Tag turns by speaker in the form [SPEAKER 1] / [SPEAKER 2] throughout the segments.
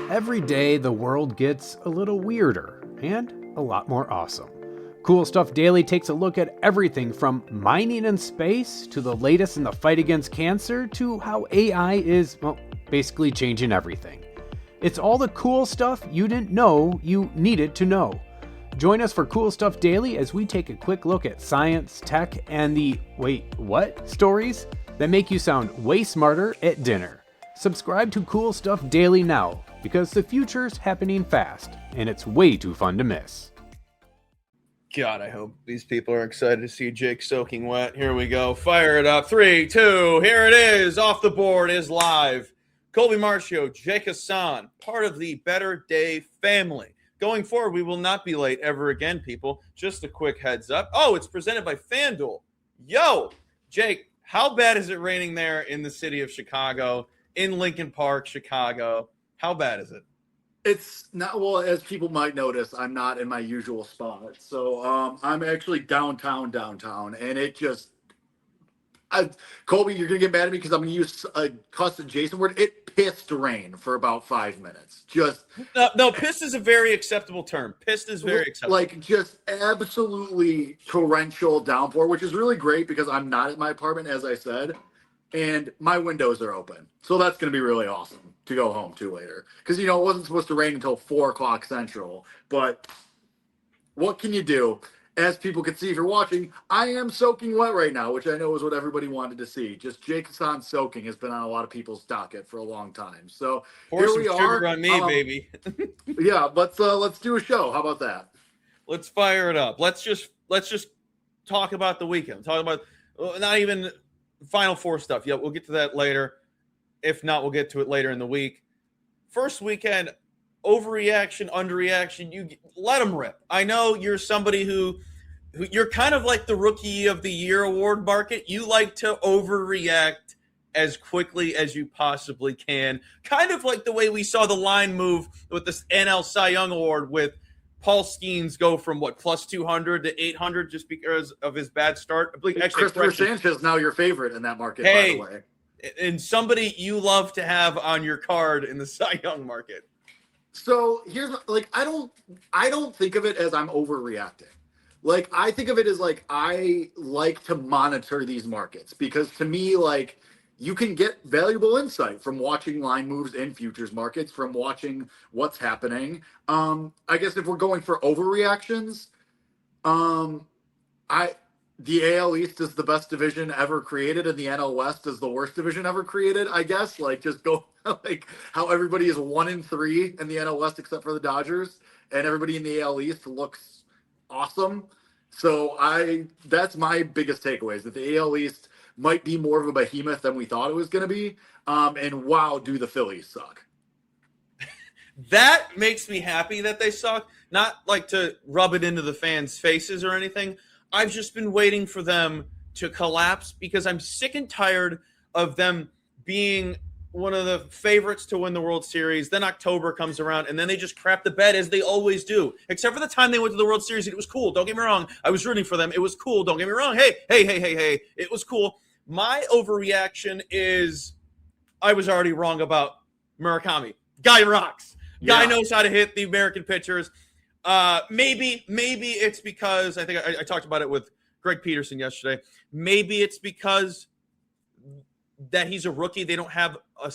[SPEAKER 1] Every day, the world gets a little weirder and a lot more awesome. Cool Stuff Daily takes a look at everything from mining in space to the latest in the fight against cancer to how AI is, well, basically changing everything. It's all the cool stuff you didn't know you needed to know. Join us for Cool Stuff Daily as we take a quick look at science, tech, and the wait, what stories that make you sound way smarter at dinner. Subscribe to Cool Stuff Daily now, because the future's happening fast, and it's way too fun to miss.
[SPEAKER 2] God, I hope these people are excited to see Jake soaking wet. Here we go. Fire it up. 3, 2, here it is. Off the board is live. Colby Marcio, Jake Hassan, part of the Better Day family. Going forward, we will not be late ever again, people. Just a quick heads up. Oh, it's presented by FanDuel. Yo, Jake, how bad is it raining there in the city of Chicago, in Lincoln Park, Chicago? How bad is it?
[SPEAKER 3] It's not, well, as people might notice, I'm not in my usual spot. So I'm actually downtown, and it just, Colby, you're going to get mad at me because I'm going to use a custom Jason word. It pissed rain for about 5 minutes. Just
[SPEAKER 2] No, pissed is a very acceptable term. Pissed is very acceptable.
[SPEAKER 3] Like just absolutely torrential downpour, which is really great because I'm not at my apartment, as I said, and my windows are open. So that's going to be really awesome to go home to later. Because, it wasn't supposed to rain until 4 o'clock Central. But what can you do? As people can see if you're watching, I am soaking wet right now, which I know is what everybody wanted to see. Just Jake Hassan soaking has been on a lot of people's docket for a long time. So
[SPEAKER 2] pour some sugar on me, baby.
[SPEAKER 3] Yeah, let's do a show. How about that?
[SPEAKER 2] Let's fire it up. Let's just talk about the weekend. Talk about not even Final Four stuff. Yeah, we'll get to that later. If not, we'll get to it later in the week. First weekend, overreaction, underreaction, you let them rip. I know you're somebody who you're kind of like the Rookie of the Year award market. You like to overreact as quickly as you possibly can. Kind of like the way we saw the line move with this NL Cy Young Award with Paul Skeens go from plus 200 to 800 just because of his bad start. I believe actually
[SPEAKER 3] Christopher Sanchez now your favorite in that market,
[SPEAKER 2] by
[SPEAKER 3] the way.
[SPEAKER 2] And somebody you love to have on your card in the Cy Young market.
[SPEAKER 3] So here's I don't think of it as I'm overreacting. I think of it as I like to monitor these markets because to me, you can get valuable insight from watching line moves in futures markets, from watching what's happening. I guess if we're going for overreactions, the AL East is the best division ever created, and the NL West is the worst division ever created. I guess just go how everybody is 1-3 in the NL West except for the Dodgers, and everybody in the AL East looks awesome. So that's my biggest takeaway is that the AL East might be more of a behemoth than we thought it was going to be. And wow, do the Phillies suck?
[SPEAKER 2] That makes me happy that they suck. Not to rub it into the fans' faces or anything. I've just been waiting for them to collapse because I'm sick and tired of them being one of the favorites to win the World Series. Then October comes around, and then they just crap the bed as they always do. Except for the time they went to the World Series, and it was cool. Don't get me wrong. I was rooting for them. It was cool. Don't get me wrong. Hey. It was cool. My overreaction is I was already wrong about Murakami. Guy rocks. Guy knows how to hit the American pitchers. Maybe it's because I think I talked about it with Greg Peterson yesterday. Maybe it's because that he's a rookie. They don't have a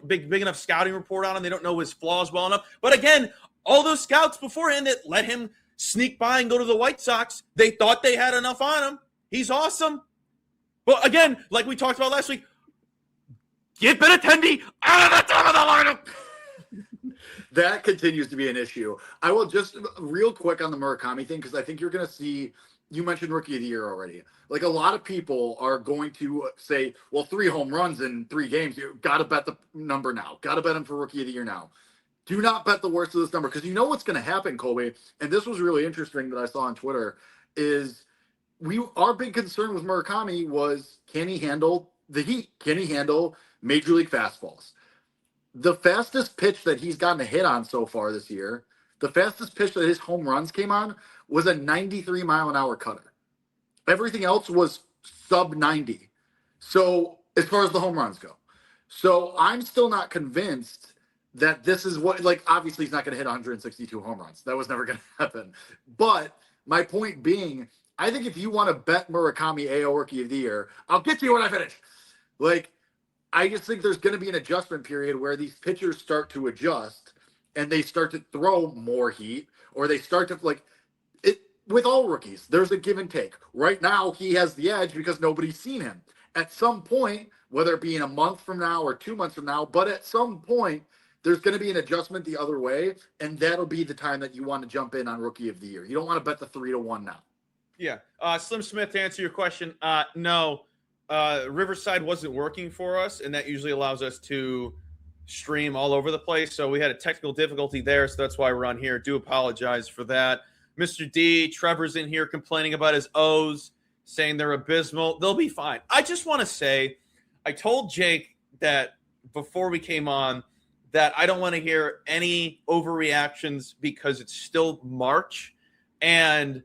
[SPEAKER 2] big enough scouting report on him. They don't know his flaws well enough. But again, all those scouts beforehand that let him sneak by and go to the White Sox, they thought they had enough on him. He's awesome. But again, like we talked about last week, get Benintendi out of the top of the lineup.
[SPEAKER 3] That continues to be an issue. I will just real quick on the Murakami thing, because I think you're going to see, you mentioned Rookie of the Year already. A lot of people are going to say, well, 3 home runs in 3 games. You got to bet the number now. Got to bet him for Rookie of the Year now. Do not bet the worst of this number, because you know what's going to happen, Colby, and this was really interesting that I saw on Twitter, is our big concern with Murakami was, can he handle the heat? Can he handle Major League fastballs? The fastest pitch that he's gotten a hit on so far this year, the fastest pitch that his home runs came on was a 93-mile-an-hour cutter. Everything else was sub 90. So as far as the home runs go. So I'm still not convinced that this is what, like, obviously he's not going to hit 162 home runs. That was never going to happen. But my point being, I think if you want to bet Murakami AL Rookie of the Year, I'll get to you when I finish. Like, I just think there's going to be an adjustment period where these pitchers start to adjust and they start to throw more heat, or they start to, like, it with all rookies, there's a give and take. Right now, he has the edge because nobody's seen him. At some point, whether it be in a month from now or 2 months from now, but at some point, there's going to be an adjustment the other way, and that'll be the time that you want to jump in on Rookie of the Year. You don't want to bet the 3-1 now.
[SPEAKER 2] Yeah. Slim Smith, to answer your question, no. Riverside wasn't working for us, and that usually allows us to stream all over the place. So we had a technical difficulty there, so that's why we're on here. Do apologize for that. Mr. D, Trevor's in here complaining about his O's, saying they're abysmal. They'll be fine. I just want to say, I told Jake that before we came on that I don't want to hear any overreactions because it's still March, and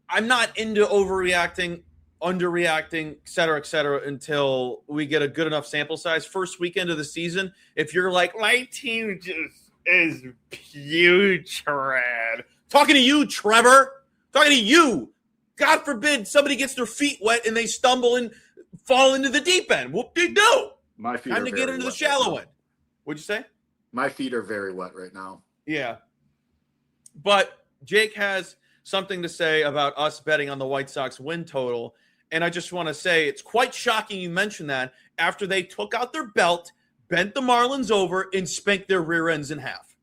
[SPEAKER 2] I'm not into overreacting, underreacting, et cetera, until we get a good enough sample size. First weekend of the season, if you're like, my team just is putrid. Talking to you, Trevor. Talking to you. God forbid somebody gets their feet wet and they stumble and fall into the deep end. Whoop-de-doo.
[SPEAKER 3] My feet
[SPEAKER 2] Time
[SPEAKER 3] are
[SPEAKER 2] to get into the shallow end. What'd you say?
[SPEAKER 3] My feet are very wet right now.
[SPEAKER 2] Yeah. But Jake has something to say about us betting on the White Sox win total. And I just want to say it's quite shocking you mentioned that after they took out their belt, bent the Marlins over, and spanked their rear ends in half.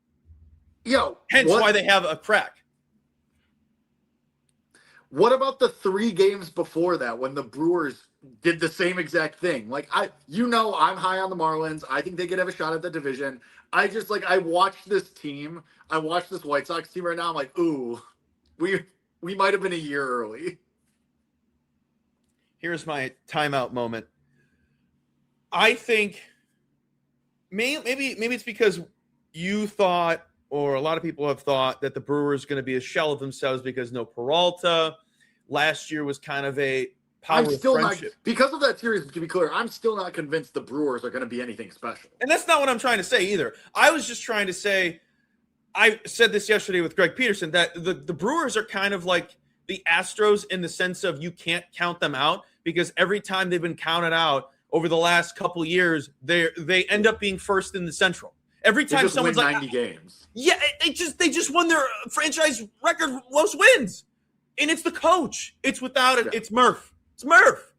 [SPEAKER 2] Hence why they have a crack.
[SPEAKER 3] What about the 3 games before that when the Brewers did the same exact thing? Like, I'm high on the Marlins. I think they could have a shot at the division. I watched this team. I watched this White Sox team right now. I'm like, ooh, we might have been a year early.
[SPEAKER 2] Here's my timeout moment. I think maybe it's because you thought, or a lot of people have thought, that the Brewers going to be a shell of themselves because no Peralta. Last year was kind of a power
[SPEAKER 3] I'm still
[SPEAKER 2] friendship.
[SPEAKER 3] not, because of that series, to be clear, I'm still not convinced the Brewers are going to be anything special.
[SPEAKER 2] And that's not what I'm trying to say either. I was just trying to say, I said this yesterday with Greg Peterson, that the Brewers are kind of like the Astros in the sense of you can't count them out, because every time they've been counted out over the last couple of years, they end up being first in the Central. Every time someone's like
[SPEAKER 3] 90 games.
[SPEAKER 2] Yeah, they just won their franchise record most wins. And it's the coach. It's without it. Yeah. It's Murph. It's Murph.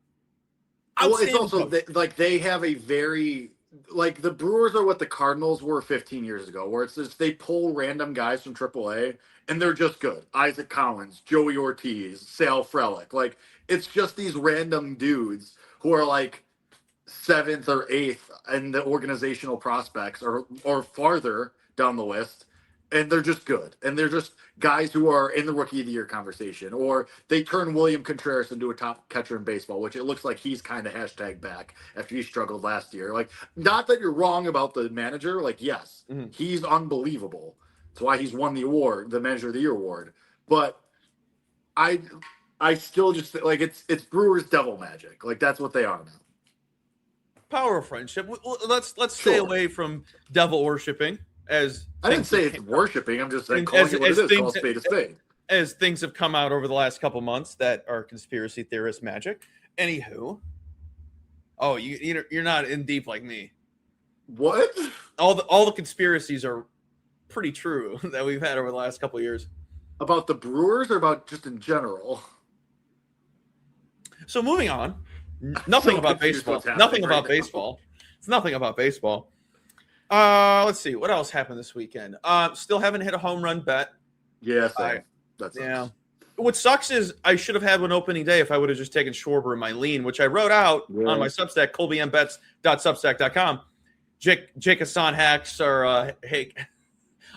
[SPEAKER 3] Well, it's also they have a very, like, the Brewers are what the Cardinals were 15 years ago, where it's just they pull random guys from AAA and they're just good. Isaac Collins, Joey Ortiz, Sal Frelick. Like, it's just these random dudes who are like 7th or 8th in the organizational prospects or farther down the list, and they're just good. And they're just guys who are in the Rookie of the Year conversation, or they turn William Contreras into a top catcher in baseball, which it looks like he's kind of hashtag back after he struggled last year. Like, not that you're wrong about the manager. Like, yes, he's unbelievable. That's why he's won the award, the Manager of the Year award. But I still just like it's Brewers devil magic. Like, that's what they are now.
[SPEAKER 2] Power of friendship. Let's stay away from devil worshiping. As
[SPEAKER 3] I didn't say it's worshiping. I'm just saying calling it what it is. Call spade a spade.
[SPEAKER 2] As things have come out over the last couple months that are conspiracy theorist magic. Anywho, you're not in deep like me.
[SPEAKER 3] What?
[SPEAKER 2] All the conspiracies are pretty true that we've had over the last couple of years.
[SPEAKER 3] About the Brewers or about just in general?
[SPEAKER 2] So moving on. Nothing about baseball. Nothing about baseball. It's nothing about baseball. Let's see. What else happened this weekend? Still haven't hit a home run bet.
[SPEAKER 3] Yeah, that sucks.
[SPEAKER 2] Yeah. What sucks is I should have had one opening day if I would have just taken Schwarber in my lean, which I wrote out on my Substack, colbymbets.substack.com. Jake Hassan hacks are hey.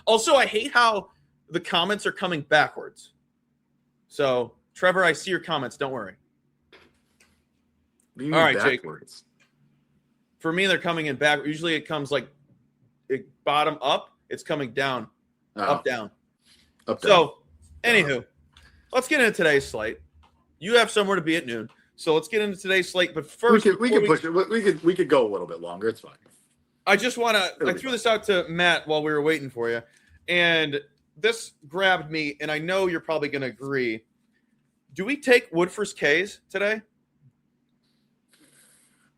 [SPEAKER 2] Also, I hate how the comments are coming backwards. So, Trevor, I see your comments. Don't worry.
[SPEAKER 3] All right, backwards?
[SPEAKER 2] Jake. For me, they're coming in back. Usually, it comes like bottom up. It's coming down, up down.
[SPEAKER 3] Up down.
[SPEAKER 2] So, anywho, let's get into today's slate. You have somewhere to be at noon, so let's get into today's slate. But first,
[SPEAKER 3] we can push it. We could go a little bit longer. It's fine.
[SPEAKER 2] I just want to. I threw this out to Matt while we were waiting for you, and this grabbed me. And I know you're probably going to agree. Do we take Woodford's K's today?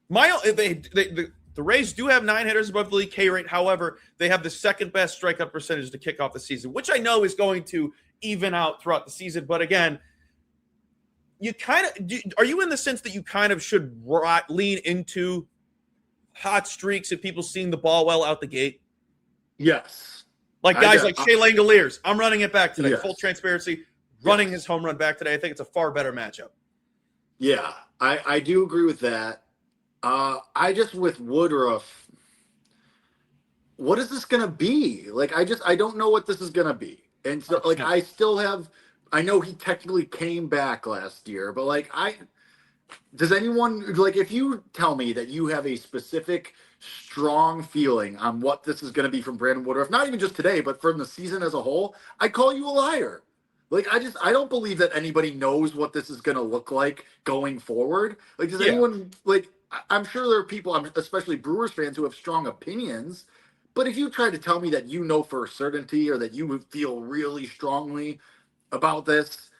[SPEAKER 2] The Rays do have 9 hitters above the league K rate. However, they have the second best strikeout percentage to kick off the season, which I know is going to even out throughout the season. But again, you kind of are you in the sense that you kind of should lean into hot streaks and people seeing the ball well out the gate?
[SPEAKER 3] Yes.
[SPEAKER 2] Like guys like Shea Langoliers. I'm running it back today.
[SPEAKER 3] Yes.
[SPEAKER 2] Full transparency. Running his home run back today. I think it's a far better matchup.
[SPEAKER 3] Yeah, I do agree with that. I just with Woodruff, what is this gonna be? Like I don't know what this is gonna be. And so like I know he technically came back last year, but like does anyone like if you tell me that you have a specific strong feeling on what this is gonna be from Brandon Woodruff, not even just today, but from the season as a whole, I call you a liar. Like I don't believe that anybody knows what this is gonna look like going forward. Like does anyone like I'm sure there are people, especially Brewers fans, who have strong opinions. But if you try to tell me that you know for certainty or that you would feel really strongly about this,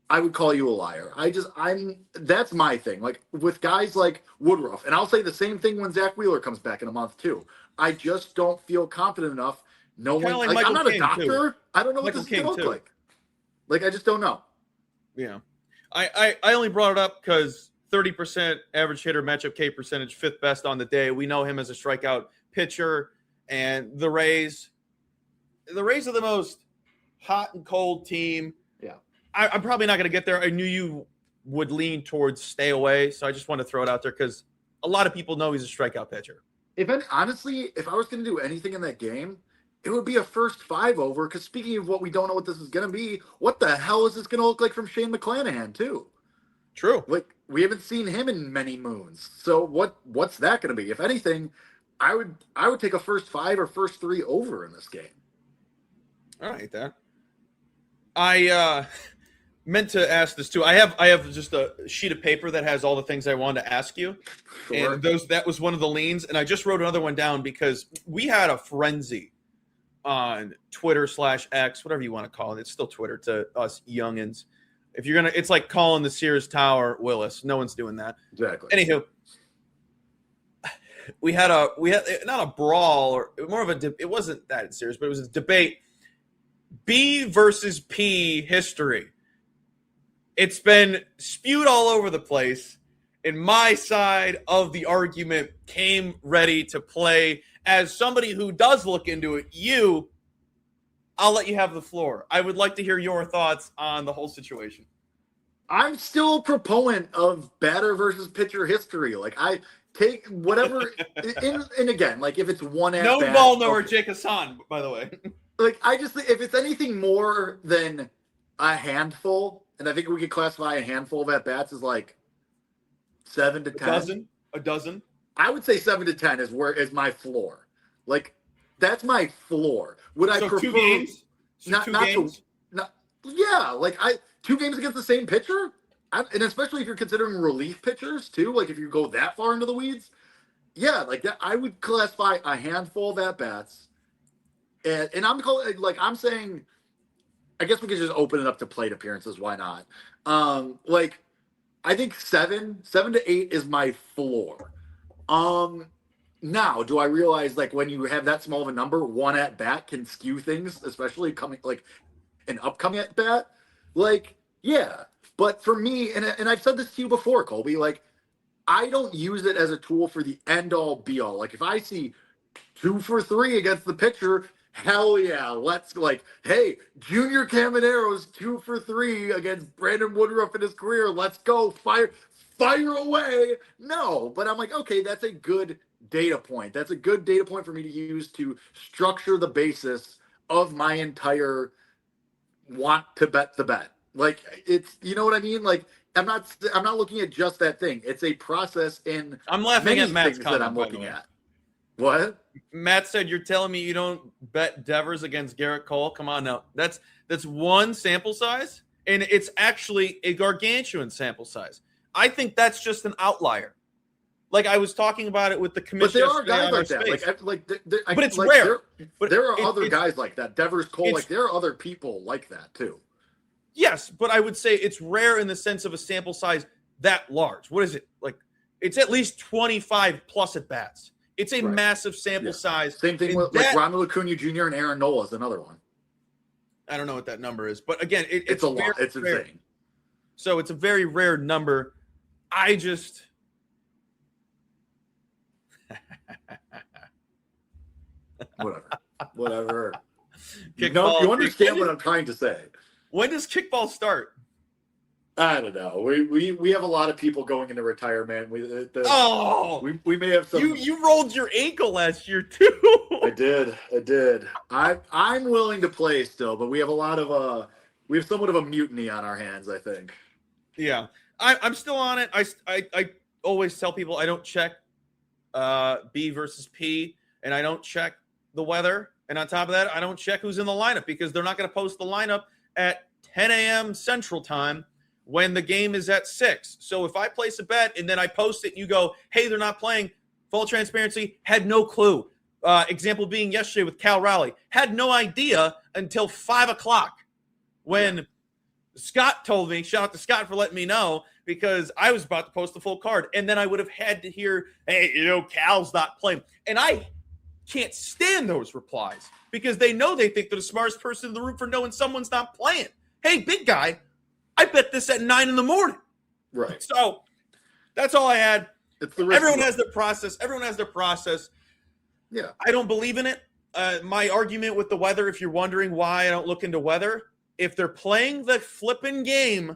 [SPEAKER 3] I would call you a liar. That's my thing. Like with guys like Woodruff, and I'll say the same thing when Zach Wheeler comes back in a month too. I just don't feel confident enough knowing. Like I'm not a doctor. Too. I don't know what this is going to look like. Like I just don't know.
[SPEAKER 2] Yeah, I only brought it up because 30% average hitter matchup K percentage, 5th best on the day. We know him as a strikeout pitcher, and the Rays are the most hot and cold team.
[SPEAKER 3] Yeah,
[SPEAKER 2] I'm probably not going to get there. I knew you would lean towards stay away, so I just want to throw it out there because a lot of people know he's a strikeout pitcher.
[SPEAKER 3] Honestly, if I was going to do anything in that game, it would be a first 5 over. Because speaking of what we don't know what this is going to be, what the hell is this going to look like from Shane McClanahan too?
[SPEAKER 2] True.
[SPEAKER 3] Like we haven't seen him in many moons. So what's that going to be? If anything, I would take a first 5 or first 3 over in this game.
[SPEAKER 2] All right, that. I meant to ask this too. I have just a sheet of paper that has all the things I wanted to ask you, sure. And that was one of the leans. And I just wrote another one down because we had a frenzy on Twitter /X, whatever you want to call it. It's still Twitter to us youngins. If you're gonna, it's like calling the Sears Tower Willis. No one's doing that.
[SPEAKER 3] Exactly.
[SPEAKER 2] Anywho, we had not a brawl or more of a. It wasn't that serious, but it was a debate. B versus P history. It's been spewed all over the place, and my side of the argument came ready to play. As somebody who does look into it, I'll let you have the floor. I would like to hear your thoughts on the whole situation.
[SPEAKER 3] I'm still a proponent of batter versus pitcher history. Like I take whatever, and again, like if it's one at
[SPEAKER 2] no
[SPEAKER 3] bat,
[SPEAKER 2] ball knower, Jake Hassan, by the way.
[SPEAKER 3] Like I just think if it's anything more than a handful, and I think we could classify a handful of at bats as like 7 to 10.
[SPEAKER 2] A dozen.
[SPEAKER 3] I would say 7 to 10 is my floor. Like that's my floor. Would I prefer
[SPEAKER 2] 2 games?
[SPEAKER 3] Yeah, like 2 games against the same pitcher, and especially if you're considering relief pitchers too. Like if you go that far into the weeds, yeah, like that I would classify a handful of at bats, and I'm saying, I guess we could just open it up to plate appearances. Why not? Like I think 7 to 8 is my floor. Now, do I realize like when you have that small of a number, 1 at bat can skew things, especially coming like an upcoming at bat? Like, yeah. But for me, and I've said this to you before, Colby, like I don't use it as a tool for the end all be all. Like if I see 2 for 3 against the pitcher, hell yeah, let's like, hey, Junior Camanero's 2 for 3 against Brandon Woodruff in his career. Let's go, fire away. No, but I'm like, okay, that's a good data point. That's a good data point for me to use to structure the basis of my entire want to bet the bet. Like it's, you know what I mean? Like I'm not looking at just that thing. It's a process in
[SPEAKER 2] I'm laughing at Matt's comment,
[SPEAKER 3] that I'm looking at. What?
[SPEAKER 2] Matt said, you're telling me you don't bet Devers against Garrett Cole? Come on now. That's one sample size, and it's actually a gargantuan sample size. I think that's just an outlier. Like I was talking about it with the
[SPEAKER 3] But
[SPEAKER 2] commission.
[SPEAKER 3] there are guys like that.
[SPEAKER 2] But it's rare.
[SPEAKER 3] There are other guys like that. Devers Cole. Like there are other people like that too.
[SPEAKER 2] Yes, but I would say it's rare in the sense of a sample size that large. What is it like? It's at least 25 plus at bats. It's a massive sample size.
[SPEAKER 3] Same thing with like Ronald Acuna Jr. and Aaron Nola is another one.
[SPEAKER 2] I don't know what that number is, but again,
[SPEAKER 3] it's a lot. It's
[SPEAKER 2] rare.
[SPEAKER 3] insane.
[SPEAKER 2] So it's a very rare number. I just
[SPEAKER 3] whatever.
[SPEAKER 2] Kickball,
[SPEAKER 3] you understand what I'm trying to say.
[SPEAKER 2] When does kickball start?
[SPEAKER 3] I don't know. We have a lot of people going into retirement. We may have some.
[SPEAKER 2] You rolled your ankle last year too.
[SPEAKER 3] I did. I'm willing to play still, but we have a lot of we have somewhat of a mutiny on our hands, I think.
[SPEAKER 2] Yeah, I'm still on it. I always tell people I don't check B versus P, and I don't check the weather. And on top of that, I don't check who's in the lineup because they're not going to post the lineup at 10 a.m. Central Time when the game is at 6. So if I place a bet and then I post it and you go, hey, they're not playing, full transparency, had no clue. Example being yesterday with Cal Raleigh. Had no idea until 5 o'clock when Scott told me, shout out to Scott for letting me know, because I was about to post the full card. And then I would have had to hear, hey, Cal's not playing. And I can't stand those replies because they think they're the smartest person in the room for knowing someone's not playing. Hey, big guy, I bet this at 9 a.m.
[SPEAKER 3] Right.
[SPEAKER 2] So that's all I had.
[SPEAKER 3] Everyone
[SPEAKER 2] has their process. Yeah. I don't believe in it. My argument with the weather, if you're wondering why I don't look into weather, if they're playing the flipping game,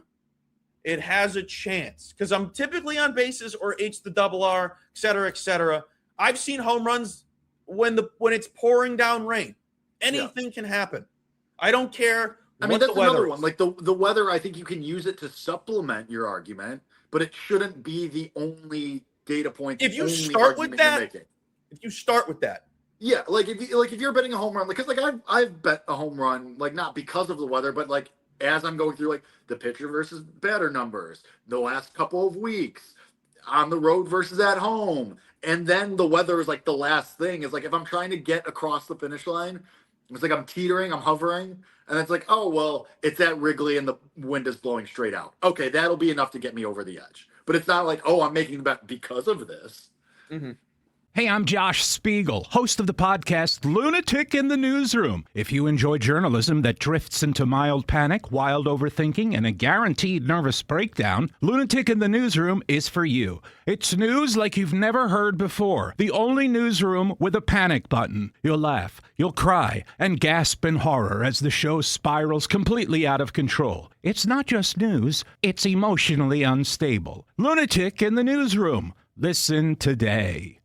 [SPEAKER 2] it has a chance. Because I'm typically on bases or H the double R, et cetera, et cetera. I've seen home runs when it's pouring down rain. Anything can happen. I don't care.
[SPEAKER 3] I mean, that's another one. Like the weather, I think you can use it to supplement your argument, but it shouldn't be the only data point.
[SPEAKER 2] If you start with that,
[SPEAKER 3] yeah, like if you're betting a home run, because like I've bet a home run, like not because of the weather, but like as I'm going through like the pitcher versus batter numbers, the last couple of weeks, on the road versus at home, and then the weather is like the last thing. Is like if I'm trying to get across the finish line, it's like I'm teetering, I'm hovering, and it's like, oh well, it's at Wrigley and the wind is blowing straight out. Okay, that'll be enough to get me over the edge. But it's not like, oh, I'm making the bet because of this.
[SPEAKER 2] Mm-hmm.
[SPEAKER 4] Hey, I'm Josh Spiegel, host of the podcast Lunatic in the Newsroom. If you enjoy journalism that drifts into mild panic, wild overthinking, and a guaranteed nervous breakdown, Lunatic in the Newsroom is for you. It's news like you've never heard before. The only newsroom with a panic button. You'll laugh, you'll cry, and gasp in horror as the show spirals completely out of control. It's not just news, it's emotionally unstable. Lunatic in the Newsroom. Listen today.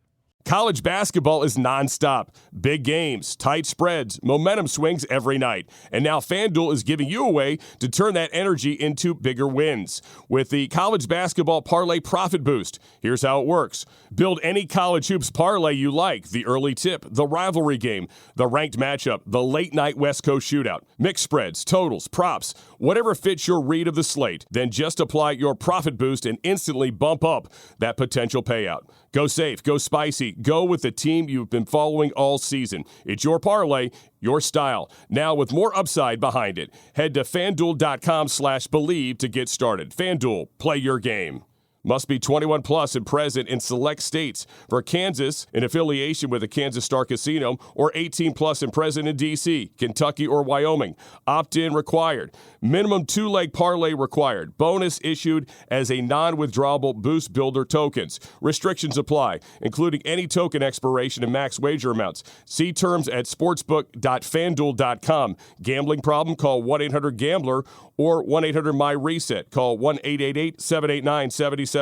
[SPEAKER 5] College basketball is nonstop. Big games, tight spreads, momentum swings every night. And now FanDuel is giving you a way to turn that energy into bigger wins. With the College Basketball Parlay Profit Boost, here's how it works. Build any college hoops parlay you like. The early tip, the rivalry game, the ranked matchup, the late night West Coast shootout, mixed spreads, totals, props, whatever fits your read of the slate. Then just apply your Profit Boost and instantly bump up that potential payout. Go safe, go spicy, go with the team you've been following all season. It's your parlay, your style. Now with more upside behind it. Head to FanDuel.com/believe to get started. FanDuel, play your game. Must be 21 plus and present in select states. For Kansas, in affiliation with the Kansas Star Casino, or 18 plus and present in D.C., Kentucky, or Wyoming. Opt-in required. Minimum 2-leg parlay required. Bonus issued as a non-withdrawable Boost Builder tokens. Restrictions apply, including any token expiration and max wager amounts. See terms at sportsbook.fanduel.com. Gambling problem? Call 1-800-GAMBLER or 1-800-MY-RESET. Call 1-888-789-7777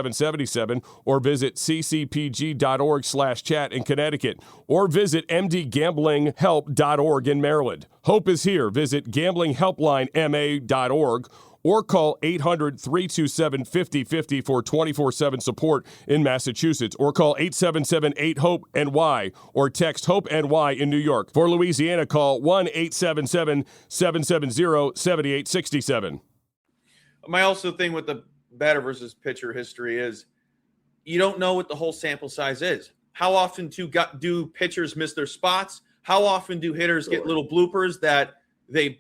[SPEAKER 5] or visit ccpg.org/chat in Connecticut or visit mdgamblinghelp.org in Maryland. Hope is here. Visit gamblinghelplinema.org or call 800-327-5050 for 24/7 support in Massachusetts, or call 877-8-HOPE-NY or text HOPE-NY in New York. For Louisiana, call 1-877-770-7867.
[SPEAKER 2] My also thing with the batter versus pitcher history is you don't know what the whole sample size is. How often do pitchers miss their spots? How often do hitters get little bloopers that they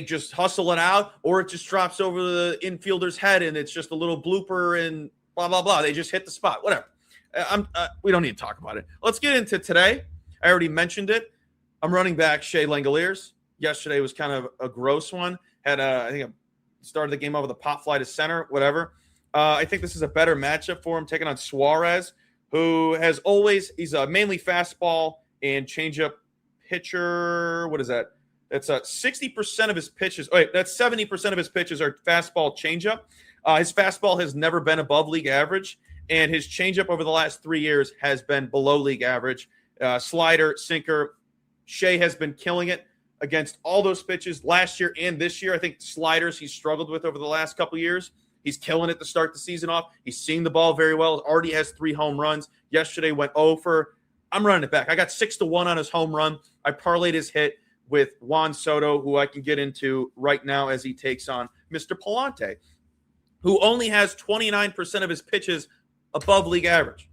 [SPEAKER 2] just hustle it out, or it just drops over the infielder's head and it's just a little blooper and blah, blah, blah. They just hit the spot, whatever. We don't need to talk about it. Let's get into today. I already mentioned it. I'm running back Shea Langoliers. Yesterday was kind of a gross one. I think I started the game off with a pop fly to center, whatever. I think this is a better matchup for him, taking on Suarez, who has always – he's a mainly fastball and changeup pitcher. What is that? That's 60% of his pitches. Oh, wait, that's 70% of his pitches are fastball changeup. His fastball has never been above league average, and his changeup over the last 3 years has been below league average. Slider, sinker. Shea has been killing it against all those pitches last year and this year. I think sliders he's struggled with over the last couple years. He's killing it to start the season off. He's seeing the ball very well. Already has 3 home runs. Yesterday went over. I'm running it back. I got 6-1 on his home run. I parlayed his hit with Juan Soto, who I can get into right now as he takes on Mr. Palante, who only has 29% of his pitches above league average.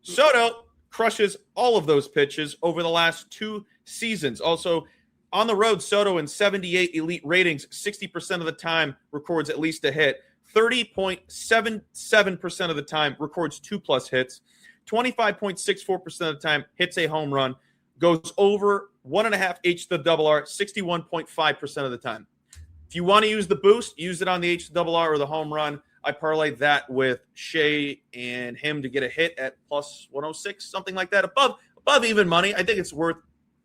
[SPEAKER 2] Soto crushes all of those pitches over the last 2 seasons. Also, on the road, Soto in 78 elite ratings, 60% of the time records at least a hit. 30.77% of the time records 2+ hits. 25.64% of the time hits a home run. Goes over 1.5 H to the double R, 61.5% of the time. If you want to use the boost, use it on the H to double R or the home run. I parlayed that with Shea and him to get a hit at plus 106, something like that. Above even money. I think it's worth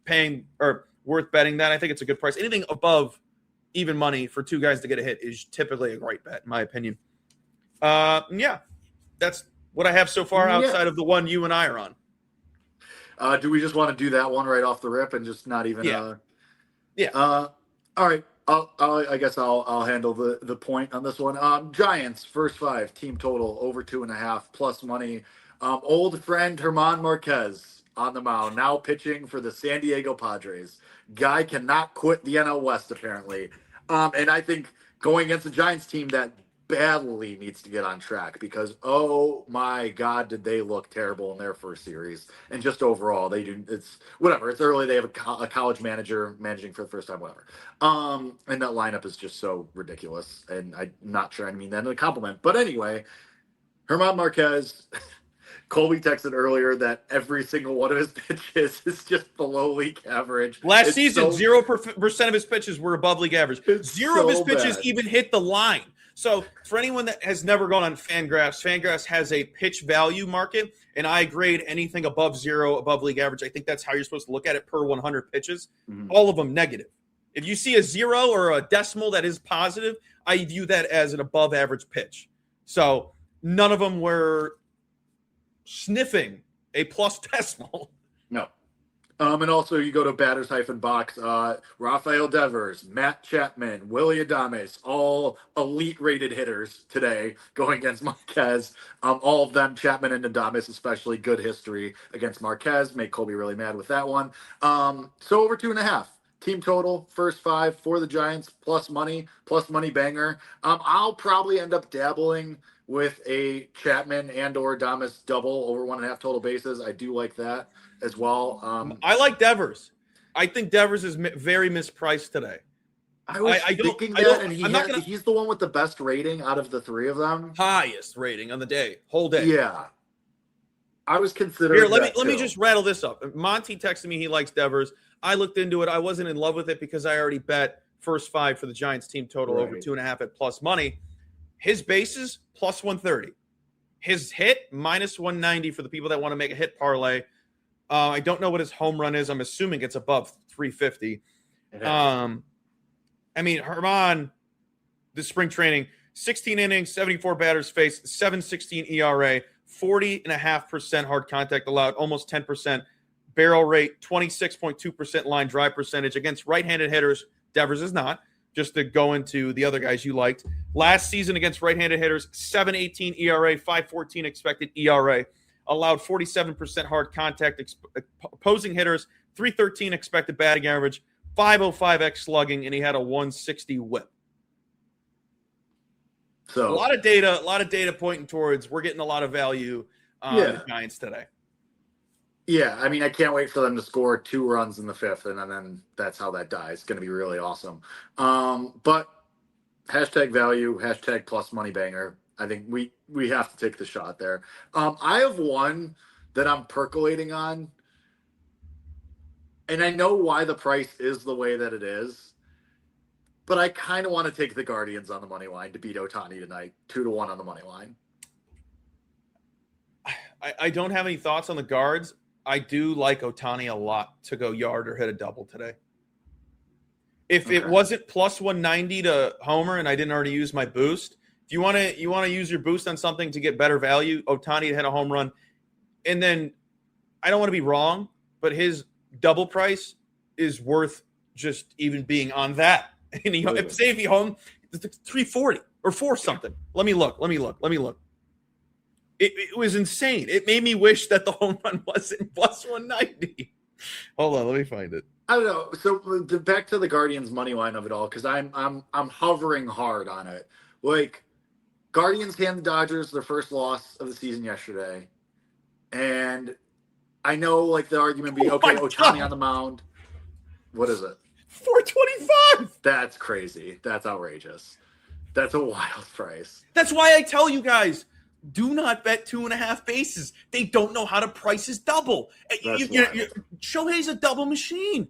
[SPEAKER 2] paying or worth betting that. I think it's a good price. Anything above even money for 2 guys to get a hit is typically a great bet, in my opinion. Yeah, that's what I have so far outside of the one you and I are on.
[SPEAKER 3] Do we just want to do that one right off the rip and just not even?
[SPEAKER 2] Yeah.
[SPEAKER 3] All right. I guess I'll handle the point on this one. Giants first 5 team total over 2.5 plus money. Old friend German Marquez on the mound, now pitching for the San Diego Padres. Guy cannot quit the NL West apparently, and I think going against the Giants team that badly needs to get on track because oh my God, did they look terrible in their first series, and just overall they do. It's whatever. It's early. They have a college manager managing for the first time, whatever. And that lineup is just so ridiculous, and I'm not sure I mean that in a compliment, but anyway, German Marquez. Colby texted earlier that every single one of his pitches is just below league average.
[SPEAKER 2] Last season, 0% of his pitches were above league average. 0 of his pitches even hit the line. So for anyone that has never gone on Fangraphs has a pitch value market, and I grade anything above 0, above league average. I think that's how you're supposed to look at it per 100 pitches. Mm-hmm. All of them negative. If you see a 0 or a decimal that is positive, I view that as an above average pitch. So none of them were sniffing a plus decimal.
[SPEAKER 3] No. And also you go to batters-box, Rafael Devers, Matt Chapman, Willie Adames, all elite rated hitters today going against Marquez. All of them, Chapman and Adames especially, good history against Marquez. Make Colby really mad with that one. So over 2.5. Team total, first 5 for the Giants, plus money banger. I'll probably end up dabbling with a Chapman and or Adames double over 1.5 total bases. I do like that as well.
[SPEAKER 2] I like Devers. I think Devers is very mispriced today.
[SPEAKER 3] I was thinking that, and he's the one with the best rating out of the 3 of them.
[SPEAKER 2] Highest rating on the day, whole day.
[SPEAKER 3] Yeah. I was considering
[SPEAKER 2] Here, let me just rattle this up. Monty texted me he likes Devers. I looked into it. I wasn't in love with it because I already bet first 5 for the Giants team total over 2.5 at plus money. His bases, plus 130. His hit, minus 190 for the people that want to make a hit parlay. I don't know what his home run is. I'm assuming it's above 350. I mean, German, the spring training, 16 innings, 74 batters faced, 7.16 ERA, 40.5% hard contact allowed, almost 10% barrel rate, 26.2% line drive percentage against right-handed hitters. Devers is not. Just to go into the other guys you liked. Last season against right-handed hitters, 7.18 ERA, 5.14 expected ERA. Allowed 47% hard contact. Opposing hitters, 3.13 expected batting average, 5.05 x slugging, and he had a 160 whip.
[SPEAKER 3] So
[SPEAKER 2] a lot of data pointing towards we're getting a lot of value on the Giants today.
[SPEAKER 3] Yeah, I mean, I can't wait for them to score 2 runs in the 5th, and then that's how that dies. It's going to be really awesome. But hashtag value, hashtag plus money banger. I think we have to take the shot there. I have one that I'm percolating on, and I know why the price is the way that it is, but I kind of want to take the Guardians on the money line to beat Ohtani tonight, 2-1 on the money line.
[SPEAKER 2] I don't have any thoughts on the guards. I do like Ohtani a lot to go yard or hit a double today. If it wasn't plus 190 to homer and I didn't already use my boost, if you want to use your boost on something to get better value, Ohtani to hit a home run. And then I don't want to be wrong, but his double price is worth just even being on that. And say if he home, it's 340 or 4 something. Let me look. It was insane. It made me wish that the home run wasn't plus 190. Hold on, let me find it.
[SPEAKER 3] I don't know. So back to the Guardians money line of it all, because I'm hovering hard on it. Like, Guardians hand the Dodgers their first loss of the season yesterday, and I know like the argument be Ohtani on the mound. What is it?
[SPEAKER 2] 425.
[SPEAKER 3] That's crazy. That's outrageous. That's a wild price.
[SPEAKER 2] That's why I tell you guys. Do not bet 2.5 bases. They don't know how to price his double. Shohei's a double machine.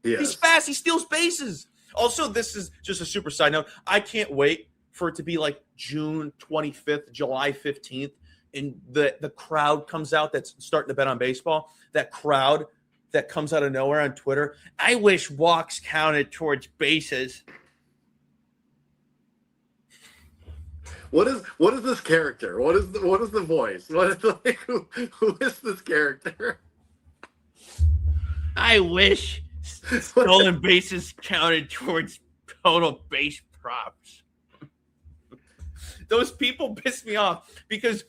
[SPEAKER 3] Yes.
[SPEAKER 2] He's fast. He steals bases. Also, this is just a super side note. I can't wait for it to be like June 25th, July 15th, and the crowd comes out that's starting to bet on baseball. That crowd that comes out of nowhere on Twitter. I wish walks counted towards bases.
[SPEAKER 3] What is this character? What is the voice? Who is this character?
[SPEAKER 2] I wish stolen bases counted towards total base props. Those people piss me off because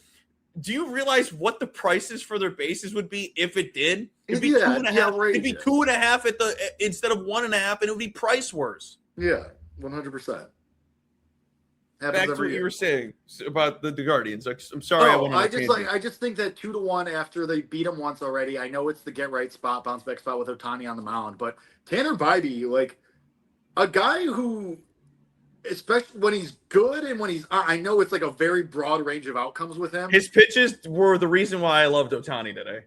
[SPEAKER 2] do you realize what the prices for their bases would be if it did? It'd be 2.5. It'd be 2.5 instead of 1.5, and it would be price worse.
[SPEAKER 3] Yeah, 100%.
[SPEAKER 2] Back to what you were saying about the Guardians. I'm sorry.
[SPEAKER 3] I just think that 2-1 after they beat him once already. I know it's the get right spot, bounce back spot with Ohtani on the mound, but Tanner Bybee, like a guy who, especially when he's good and when he's, I know it's like a very broad range of outcomes with him.
[SPEAKER 2] His pitches were the reason why I loved Ohtani today.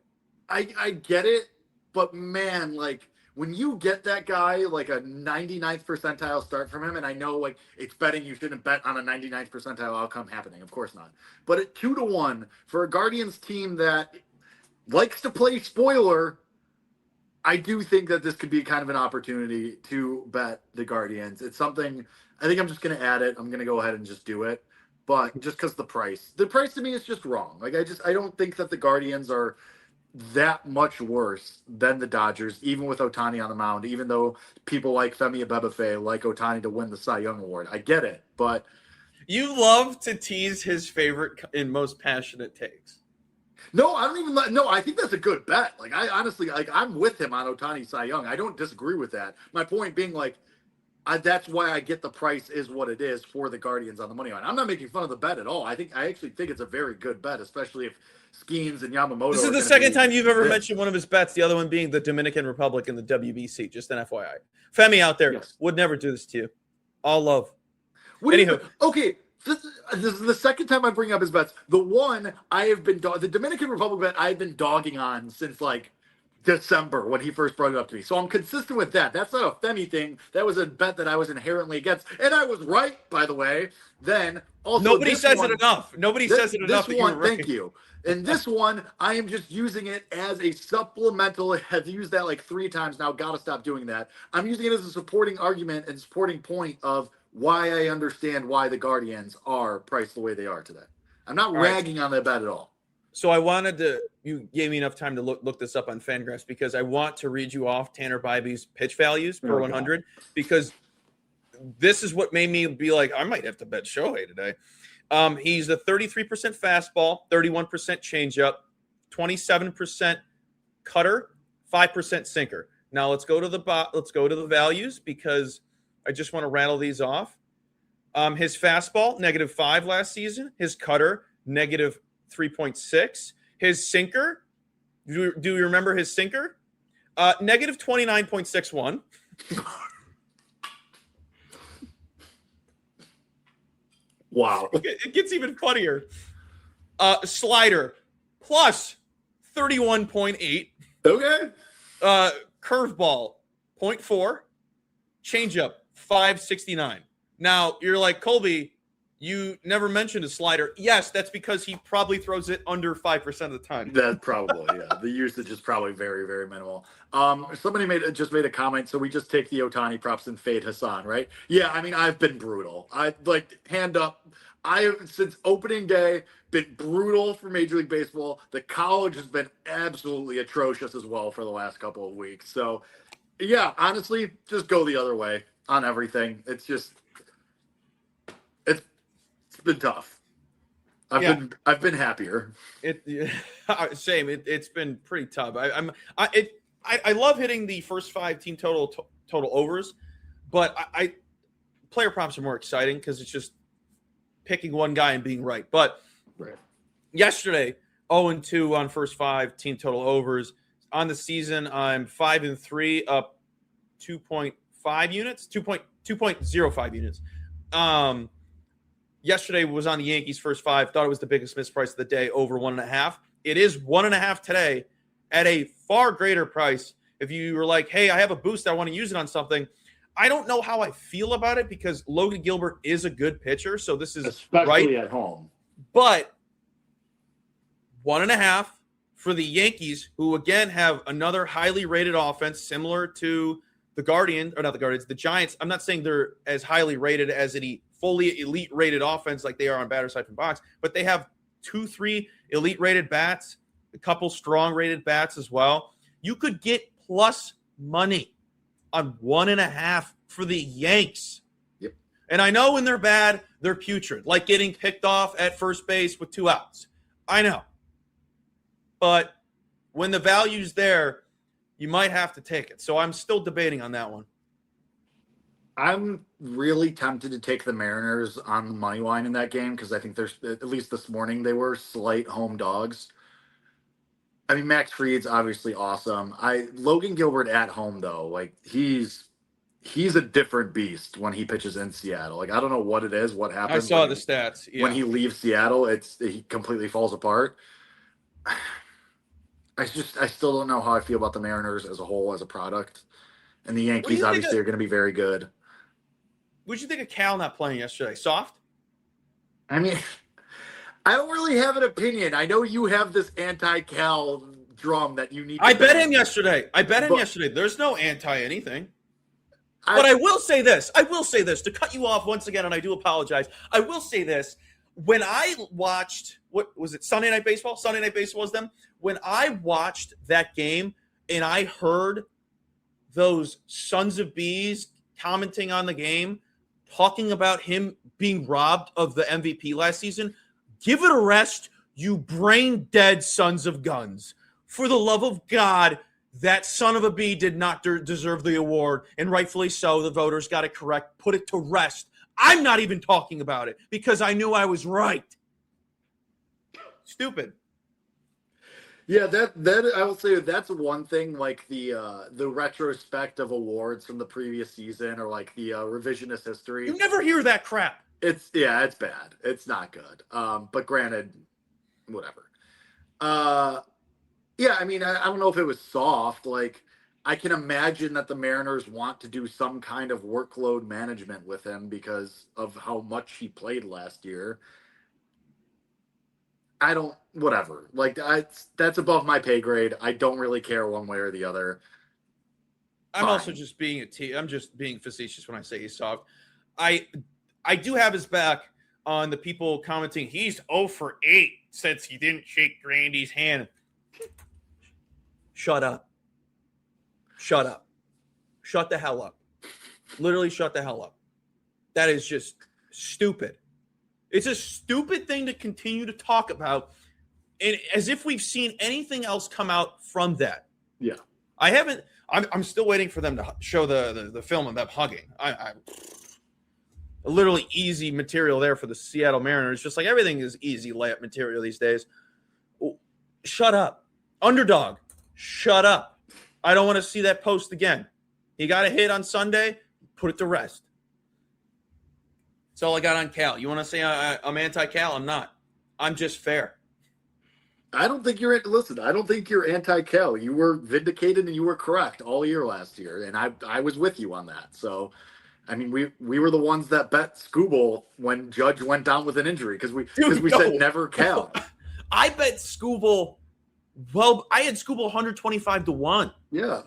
[SPEAKER 3] I get it, but man, like, when you get that guy like a 99th percentile start from him, and I know like it's betting you shouldn't bet on a 99th percentile outcome happening, of course not. But at 2-1 for a Guardians team that likes to play spoiler, I do think that this could be kind of an opportunity to bet the Guardians. It's something I think I'm just going to add it. I'm going to go ahead and just do it. But just because the price to me is just wrong. Like I don't think that the Guardians are that much worse than the Dodgers, even with Ohtani on the mound, even though people like Femi Abebefe like Ohtani to win the Cy Young Award. I get it, but
[SPEAKER 2] you love to tease his favorite and most passionate takes.
[SPEAKER 3] No, I don't even no, I think that's a good bet. Like I honestly I'm with him on Ohtani Cy Young. I don't disagree with that. My point being that's why I get the price is what it is for the Guardians on the money line. I'm not making fun of the bet at all. I actually think it's a very good bet, especially if Skeens and Yamamoto.
[SPEAKER 2] This is the second time you've ever mentioned one of his bets. The other one being the Dominican Republic and the WBC. Just an FYI. Femi out there would never do this to you. All love.
[SPEAKER 3] Anywho, okay. This is the second time I bring up his bets. The one I have been the Dominican Republic bet I've been dogging on since like December when he first brought it up to me. So I'm consistent with that. That's not a Femi thing. That was a bet that I was inherently against. And I was right, by the way. Then also
[SPEAKER 2] nobody says it enough. Nobody says it enough.
[SPEAKER 3] This one, thank you. And this one, I am just using it as a supplemental. I've used that like 3 times now. Got to stop doing that. I'm using it as a supporting argument and supporting point of why I understand why the Guardians are priced the way they are today. I'm not ragging on that bet at all.
[SPEAKER 2] So I wanted to, you gave me enough time to look this up on Fangraphs because I want to read you off Tanner Bybee's pitch values per 100 because this is what made me be like, I might have to bet Shohei today. He's a 33% fastball, 31% changeup, 27% cutter, 5% sinker. Now let's go to the values because I just want to rattle these off. His fastball, -5 last season. His cutter, -3.6. His sinker, do you remember his sinker? -29.61.
[SPEAKER 3] Wow.
[SPEAKER 2] It gets even funnier. Slider, +31.8.
[SPEAKER 3] Okay.
[SPEAKER 2] Curveball, 0.4. Changeup, 569. Now, you're like, Colby, you never mentioned a slider. Yes, that's because he probably throws it under 5% of the time.
[SPEAKER 3] That probably, yeah. The usage is probably very, very minimal. Somebody just made a comment, so we just take the Otani props and fade Hassan, right? Yeah, I mean, I've been brutal. I like hand up. I have since opening day been brutal for Major League Baseball. The college has been absolutely atrocious as well for the last couple of weeks. So, yeah, honestly, just go the other way on everything. It's been tough. I've been happier.
[SPEAKER 2] Same. It's been pretty tough. I love hitting the first 5 team total overs, but I player prompts are more exciting because it's just picking one guy and being right. But yesterday, 0-2 on first 5 team total overs. On the season, I'm 5-3, up 2.5 units, 2.05 units. Yesterday was on the Yankees first 5. Thought it was the biggest misprice of the day, over 1.5. It is 1.5 today at a far greater price. If you were like, hey, I have a boost, I want to use it on something. I don't know how I feel about it because Logan Gilbert is a good pitcher. So this is
[SPEAKER 3] especially
[SPEAKER 2] right
[SPEAKER 3] at home.
[SPEAKER 2] But 1.5 for the Yankees, who again have another highly rated offense similar to the Giants. I'm not saying they're as highly rated as any fully elite rated offense like they are on Batter Siphon Box, but they have 2-3 elite rated bats, a couple strong rated bats as well. You could get plus money on 1.5 for the Yanks.
[SPEAKER 3] Yep.
[SPEAKER 2] And I know when they're bad, they're putrid, like getting picked off at first base with 2 outs. I know. But when the value's there, you might have to take it. So I'm still debating on that one.
[SPEAKER 3] I'm really tempted to take the Mariners on the money line in that game because I think there's, at least this morning, they were slight home dogs. I mean, Max Fried's obviously awesome. Logan Gilbert at home though, like he's a different beast when he pitches in Seattle. Like I don't know what it is, what happens.
[SPEAKER 2] I saw the stats. Yeah.
[SPEAKER 3] When he leaves Seattle, he completely falls apart. I still don't know how I feel about the Mariners as a whole, as a product. And the Yankees obviously are going to be very good.
[SPEAKER 2] What did you think of Cal not playing yesterday? Soft?
[SPEAKER 3] I mean, I don't really have an opinion. I know you have this anti-Cal drum that you need.
[SPEAKER 2] I bet him yesterday. There's no anti-anything. But I will say this. To cut you off once again, and I do apologize. I will say this. When I watched, what was it, Sunday Night Baseball? Sunday Night Baseball was them. When I watched that game and I heard those sons of bees commenting on the game, talking about him being robbed of the MVP last season, give it a rest, you brain-dead sons of guns. For the love of God, that son of a bee did not deserve the award, and rightfully so. The voters got it correct. Put it to rest. I'm not even talking about it because I knew I was right. Stupid.
[SPEAKER 3] Yeah, that I will say that's one thing. Like the retrospect of awards from the previous season, or like the revisionist history.
[SPEAKER 2] You never hear that crap.
[SPEAKER 3] It's bad. It's not good. But granted, whatever. Yeah, I mean, I don't know if it was soft. Like, I can imagine that the Mariners want to do some kind of workload management with him because of how much he played last year. Whatever. Like, that's above my pay grade. I don't really care one way or the other.
[SPEAKER 2] I'm also just being I'm just being facetious when I say he's soft. I do have his back on the people commenting he's 0 for 8 since he didn't shake Grandy's hand. Shut up. Shut the hell up. Literally shut the hell up. That is just stupid. It's a stupid thing to continue to talk about, and as if we've seen anything else come out from that.
[SPEAKER 3] Yeah.
[SPEAKER 2] I haven't. I'm still waiting for them to show the film of them hugging. literally easy material there for the Seattle Mariners. Just like everything is easy layup material these days. Shut up. Underdog, shut up. I don't want to see that post again. He got a hit on Sunday, put it to rest. That's all I got on Cal. You want to say I'm anti-Cal? I'm not. I'm just fair.
[SPEAKER 3] I don't think you're – listen, I don't think you're anti-Cal. You were vindicated and you were correct all year last year, and I was with you on that. So, I mean, we were the ones that bet Scooble when Judge went down with an injury because we said never Cal.
[SPEAKER 2] I bet Scooble – well, I had Scooble 125-1.
[SPEAKER 3] Yeah.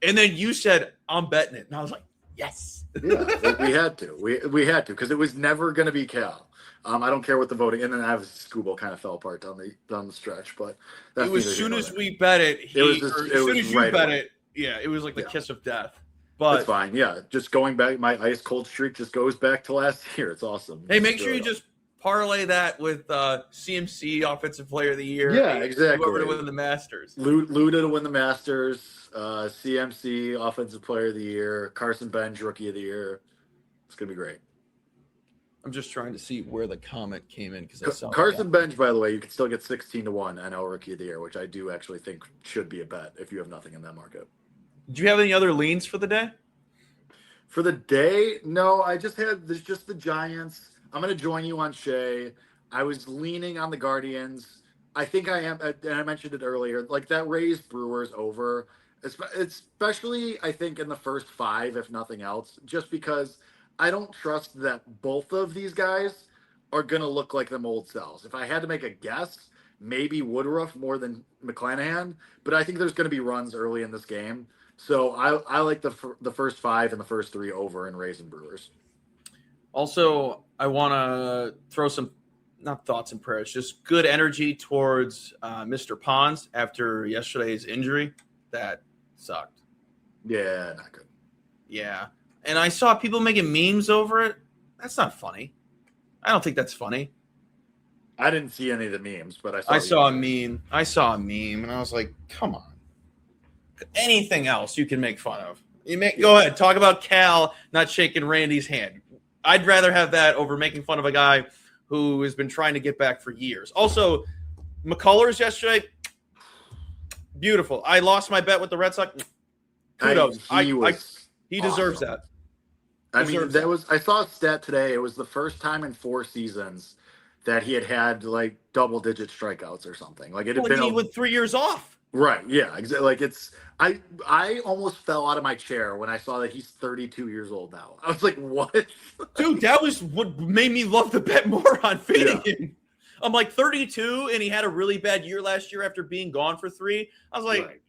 [SPEAKER 2] And then you said, I'm betting it. And I was like, yes.
[SPEAKER 3] Yeah, we had to. We had to because it was never going to be Cal. I don't care what the voting, and then obviously Scooble kind of fell apart down the stretch, but
[SPEAKER 2] it was as soon as we bet it. As soon as you bet it, yeah, it was like the kiss of death. But
[SPEAKER 3] it's fine. Yeah, just going back, my ice cold streak just goes back to last year. It's awesome.
[SPEAKER 2] Hey, make sure you just parlay that with CMC Offensive Player of the Year.
[SPEAKER 3] Yeah, exactly.
[SPEAKER 2] Whoever to win the Masters.
[SPEAKER 3] Luda to win the Masters. CMC Offensive Player of the Year. Carson Bench Rookie of the Year. It's gonna be great.
[SPEAKER 2] I'm just trying to see where the comment came in because I saw
[SPEAKER 3] Carson Bench, by the way, you can still get 16-1 NL Rookie of the Year, which I do actually think should be a bet if you have nothing in that market.
[SPEAKER 2] Do you have any other leans for the day?
[SPEAKER 3] For the day, no. There's just the Giants. I'm going to join you on Shea. I was leaning on the Guardians. I think I am, and I mentioned it earlier, like that Rays Brewers over, especially I think in the first 5, if nothing else, just because I don't trust that both of these guys are going to look like them old selves. If I had to make a guess, maybe Woodruff more than McClanahan, but I think there's going to be runs early in this game. So I like the first 5 and the first 3 over in Rays and Brewers.
[SPEAKER 2] Also, I want to throw some, not thoughts and prayers, just good energy towards Mr. Pons after yesterday's injury. That sucked.
[SPEAKER 3] Yeah, not good.
[SPEAKER 2] Yeah. And I saw people making memes over it. That's not funny. I don't think that's funny.
[SPEAKER 3] I didn't see any of the memes, but
[SPEAKER 2] I saw a meme. I saw a meme, and I was like, come on. Anything else you can make fun of. Go ahead. Talk about Cal not shaking Randy's hand. I'd rather have that over making fun of a guy who has been trying to get back for years. Also, McCullers yesterday, beautiful. I lost my bet with the Red Sox. Kudos. He deserves
[SPEAKER 3] awesome.
[SPEAKER 2] that.
[SPEAKER 3] I saw a stat today. It was the first time in 4 seasons that he had like double-digit strikeouts or something. Like it had been
[SPEAKER 2] with 3 years off.
[SPEAKER 3] Right. Yeah. Exactly. Like I almost fell out of my chair when I saw that he's 32 years old now. I was like, what?
[SPEAKER 2] Dude, that was what made me love the bet more on fading him. I'm like 32, and he had a really bad year last year after being gone for 3. I was like,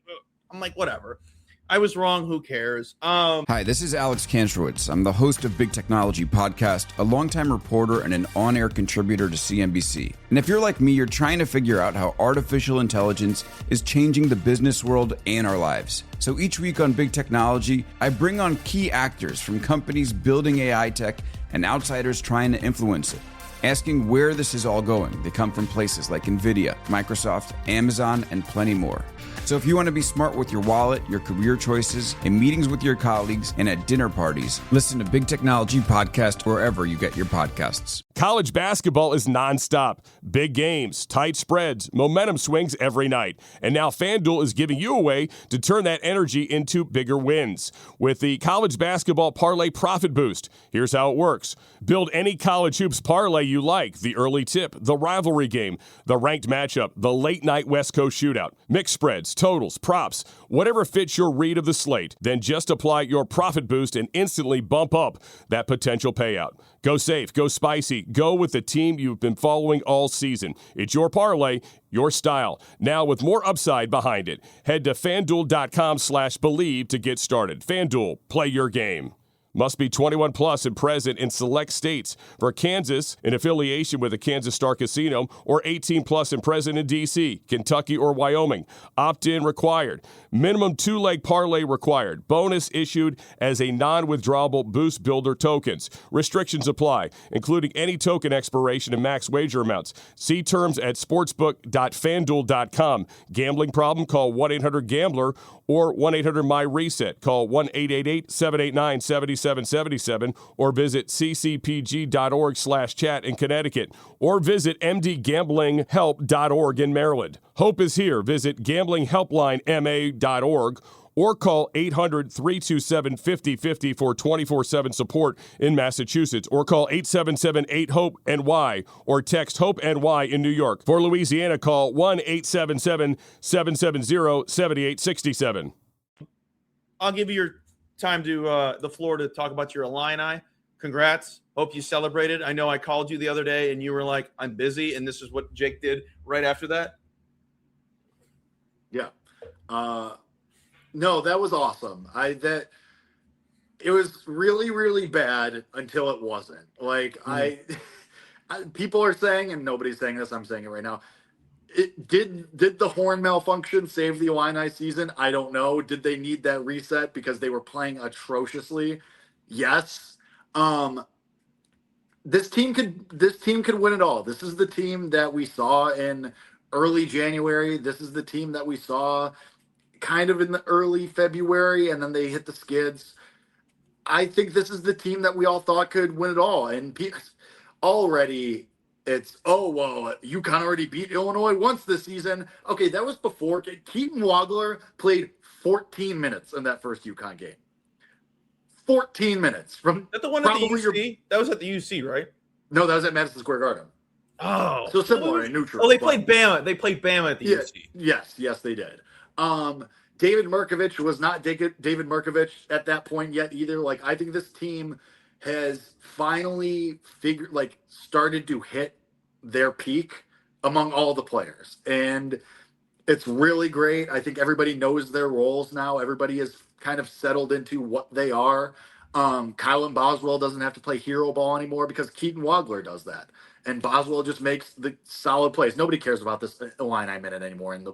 [SPEAKER 2] I'm like, whatever. I was wrong. Who cares?
[SPEAKER 6] Hi, this is Alex Kantrowitz. I'm the host of Big Technology Podcast, a longtime reporter and an on-air contributor to CNBC. And if you're like me, you're trying to figure out how artificial intelligence is changing the business world and our lives. So each week on Big Technology, I bring on key actors from companies building AI tech and outsiders trying to influence it, asking where this is all going. They come from places like NVIDIA, Microsoft, Amazon, and plenty more. So if you want to be smart with your wallet, your career choices, in meetings with your colleagues, and at dinner parties, listen to Big Technology Podcast wherever you get your podcasts.
[SPEAKER 5] College basketball is nonstop. Big games, tight spreads, momentum swings every night. And now FanDuel is giving you a way to turn that energy into bigger wins. With the College Basketball Parlay Profit Boost, here's how it works. Build any college hoops parlay you like. The early tip, the rivalry game, the ranked matchup, the late night West Coast shootout, mixed spreads, totals, props, whatever fits your read of the slate. Then just apply your Profit Boost and instantly bump up that potential payout. Go safe, go spicy, go with the team you've been following all season. It's your parlay, your style. Now with more upside behind it. Head to FanDuel.com/believe to get started. FanDuel, play your game. Must be 21 plus and present in select states. For Kansas, in affiliation with the Kansas Star Casino, or 18 plus and present in D.C., Kentucky, or Wyoming. Opt-in required. Minimum 2-leg parlay required. Bonus issued as a non-withdrawable Boost Builder tokens. Restrictions apply, including any token expiration and max wager amounts. See terms at sportsbook.fanduel.com. Gambling problem? Call 1-800-GAMBLER or 1-800-MY-RESET. Call 1-888-789-7777 or visit ccpg.org/chat in Connecticut or visit mdgamblinghelp.org in Maryland. Hope is here. Visit gamblinghelplinema.org or call 800-327-5050 for 24/7 support in Massachusetts, or call 877-8-HOPE-NY or text HOPE-NY in New York. For Louisiana, call 1-877-770-7867.
[SPEAKER 2] I'll give you your time to the floor to talk about your Illini. Congrats. Hope you celebrated. I know I called you the other day and you were like, I'm busy, and this is what Jake did right after that.
[SPEAKER 3] Yeah. No, that was awesome. It was really, really bad until it wasn't. Like people are saying, and nobody's saying this, I'm saying it right now. Did the horn malfunction save the Illini season? I don't know. Did they need that reset because they were playing atrociously? Yes. This team could win it all. This is the team that we saw in early January. This is the team that we saw kind of in the early February, and then they hit the skids. I think this is the team that we all thought could win it all. And already it's, UConn already beat Illinois once this season. Okay, that was before. Keaton Wagler played 14 minutes in that first UConn game. 14 minutes. From
[SPEAKER 2] that the one at the UC? That was at the UC, right?
[SPEAKER 3] No, that was at Madison Square Garden.
[SPEAKER 2] Oh.
[SPEAKER 3] So similar and neutral.
[SPEAKER 2] Oh, they played Bama. They played Bama at the UC.
[SPEAKER 3] Yes, they did. David Markovich was not David Markovich at that point yet either. Like, I think this team has finally started to hit their peak among all the players. And it's really great. I think everybody knows their roles now. Everybody is kind of settled into what they are. Kylan Boswell doesn't have to play hero ball anymore because Keaton Wagler does that. And Boswell just makes the solid plays. Nobody cares about this Illini minute anymore in the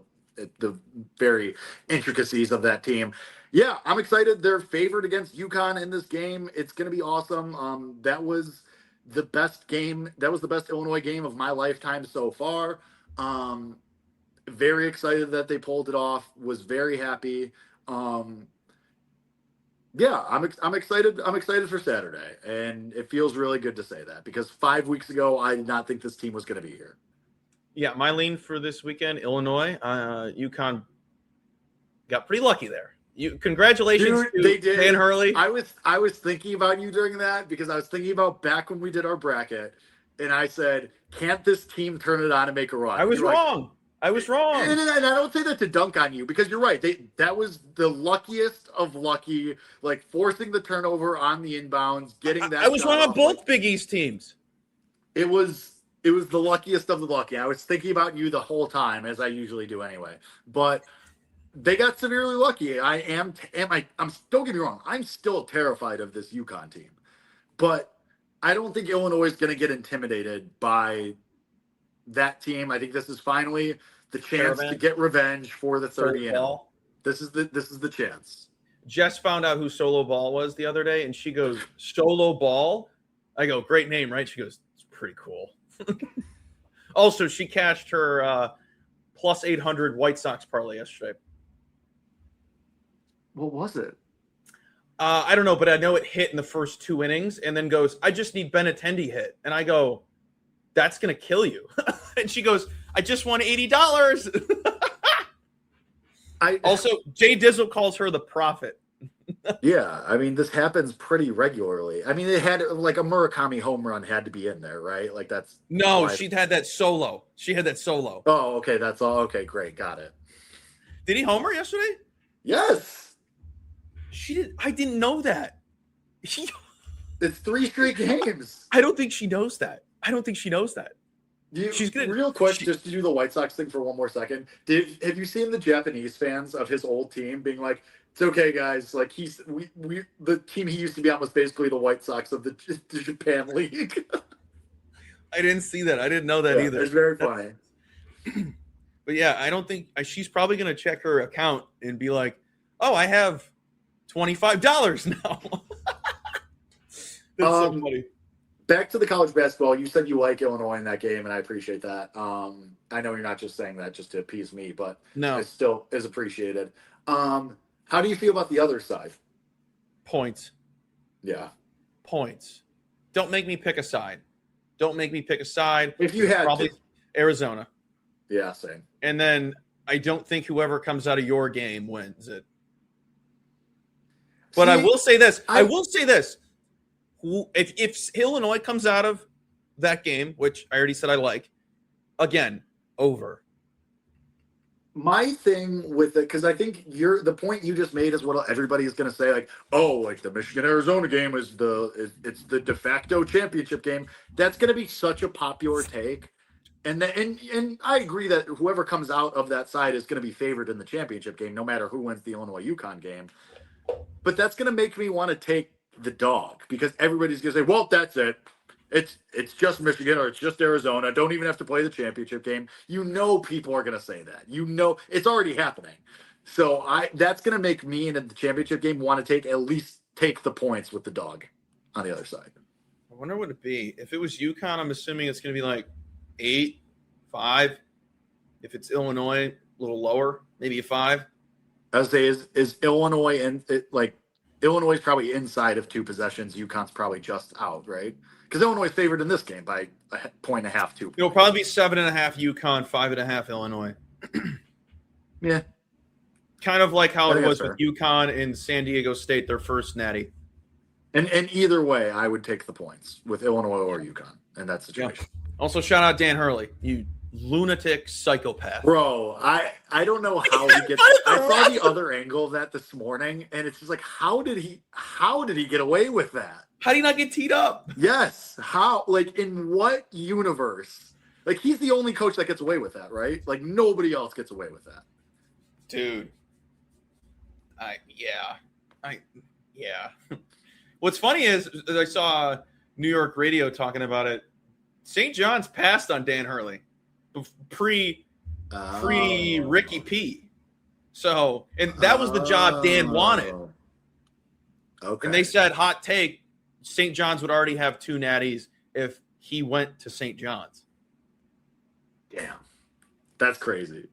[SPEAKER 3] very intricacies of that team. Yeah, I'm excited. They're favored against UConn in this game. It's going to be awesome. That was the best game. That was the best Illinois game of my lifetime so far. Very excited that they pulled it off. Was very happy. Yeah, I'm excited. I'm excited for Saturday, and it feels really good to say that because 5 weeks ago I did not think this team was going to be here.
[SPEAKER 2] Yeah, my lean for this weekend, Illinois. UConn got pretty lucky there. Congratulations to Dan Hurley.
[SPEAKER 3] I was thinking about you during that because I was thinking about back when we did our bracket, and I said, "Can't this team turn it on and make a run?"
[SPEAKER 2] I was wrong. And
[SPEAKER 3] I don't say that to dunk on you because you're right. That was the luckiest of lucky, like forcing the turnover on the inbounds, getting that.
[SPEAKER 2] I was wrong on both Big East teams.
[SPEAKER 3] It was the luckiest of the lucky. I was thinking about you the whole time, as I usually do anyway. But they got severely lucky. I'm don't get me wrong. I'm still terrified of this UConn team, but I don't think Illinois is going to get intimidated by that team. I think this is finally the chance to get revenge for the 30-0. This is the chance.
[SPEAKER 2] Jess found out who Solo Ball was the other day, and she goes, "Solo Ball?" I go, "Great name, right?" She goes, "It's pretty cool." Also, she cashed her plus 800 White Sox parlay yesterday.
[SPEAKER 3] What was it?
[SPEAKER 2] I don't know, but I know it hit in the first 2 innings and then goes, "I just need Benintendi hit." And I go, "That's going to kill you." And she goes, "I just won $80. Also, Jay Dizzle calls her the prophet.
[SPEAKER 3] Yeah, I mean, this happens pretty regularly. I mean, it had like a Murakami home run had to be in there, right? Like that's
[SPEAKER 2] she had that solo. She had that solo.
[SPEAKER 3] Oh, okay, that's all. Okay, great, got it.
[SPEAKER 2] Did he homer yesterday?
[SPEAKER 3] Yes.
[SPEAKER 2] She did. I didn't know that.
[SPEAKER 3] It's 3 straight games.
[SPEAKER 2] I don't think she knows that. She's gonna
[SPEAKER 3] real quick just to do the White Sox thing for one more second. Have you seen the Japanese fans of his old team being like, "It's okay, guys. Like the team he used to be on was basically the White Sox of the Japan League."
[SPEAKER 2] I didn't see that. I didn't know that either.
[SPEAKER 3] It's very funny.
[SPEAKER 2] But yeah, I don't think she's probably gonna check her account and be like, "Oh, I have $25 now." That's so funny.
[SPEAKER 3] Back to the college basketball. You said you like Illinois in that game, and I appreciate that. I know you're not just saying that just to appease me, but
[SPEAKER 2] no,
[SPEAKER 3] it still is appreciated. How do you feel about the other side?
[SPEAKER 2] Points.
[SPEAKER 3] Yeah.
[SPEAKER 2] Points. Don't make me pick a side. Don't make me pick a side.
[SPEAKER 3] If you had
[SPEAKER 2] probably Arizona.
[SPEAKER 3] Yeah, same.
[SPEAKER 2] And then I don't think whoever comes out of your game wins it. But I will say this. If Illinois comes out of that game, which I already said I like, again, over.
[SPEAKER 3] My thing with it, because I think the point you just made is what everybody is going to say, like, oh, like the Michigan-Arizona game is it's the de facto championship game. That's going to be such a popular take. And I agree that whoever comes out of that side is going to be favored in the championship game, no matter who wins the Illinois-UConn game. But that's going to make me want to take the dog because everybody's going to say, well, that's it. It's just Michigan or it's just Arizona. Don't even have to play the championship game. People are going to say that. It's already happening. So that's going to make me in the championship game want to at least take the points with the dog on the other side.
[SPEAKER 2] I wonder what it'd be. If it was UConn, I'm assuming it's going to be like 8-5. If it's Illinois, a little lower, maybe a 5.
[SPEAKER 3] I would say is Illinois Illinois is probably inside of 2 possessions. UConn's probably just out, right? Because Illinois is favored in this game by 1.5, 2.
[SPEAKER 2] It'll probably be 7.5 UConn, 5.5 Illinois.
[SPEAKER 3] Yeah.
[SPEAKER 2] Kind of like how it was with UConn and San Diego State, their first natty.
[SPEAKER 3] And either way, I would take the points with Illinois or UConn in that situation.
[SPEAKER 2] Yeah. Also, shout out Dan Hurley, you lunatic psychopath.
[SPEAKER 3] Bro, I don't know how he gets. I saw the other angle of that this morning, and it's just like, how did he get away with that?
[SPEAKER 2] How do you not get teed up?
[SPEAKER 3] Yes. How? Like, in what universe? Like, he's the only coach that gets away with that, right? Like, nobody else gets away with that.
[SPEAKER 2] Dude. Yeah. What's funny is I saw New York radio talking about it. St. John's passed on Dan Hurley pre Ricky P. So, and that was the job Dan wanted.
[SPEAKER 3] Okay.
[SPEAKER 2] And they said, hot take, St. John's would already have 2 natties if he went to St. John's.
[SPEAKER 3] Damn. That's crazy.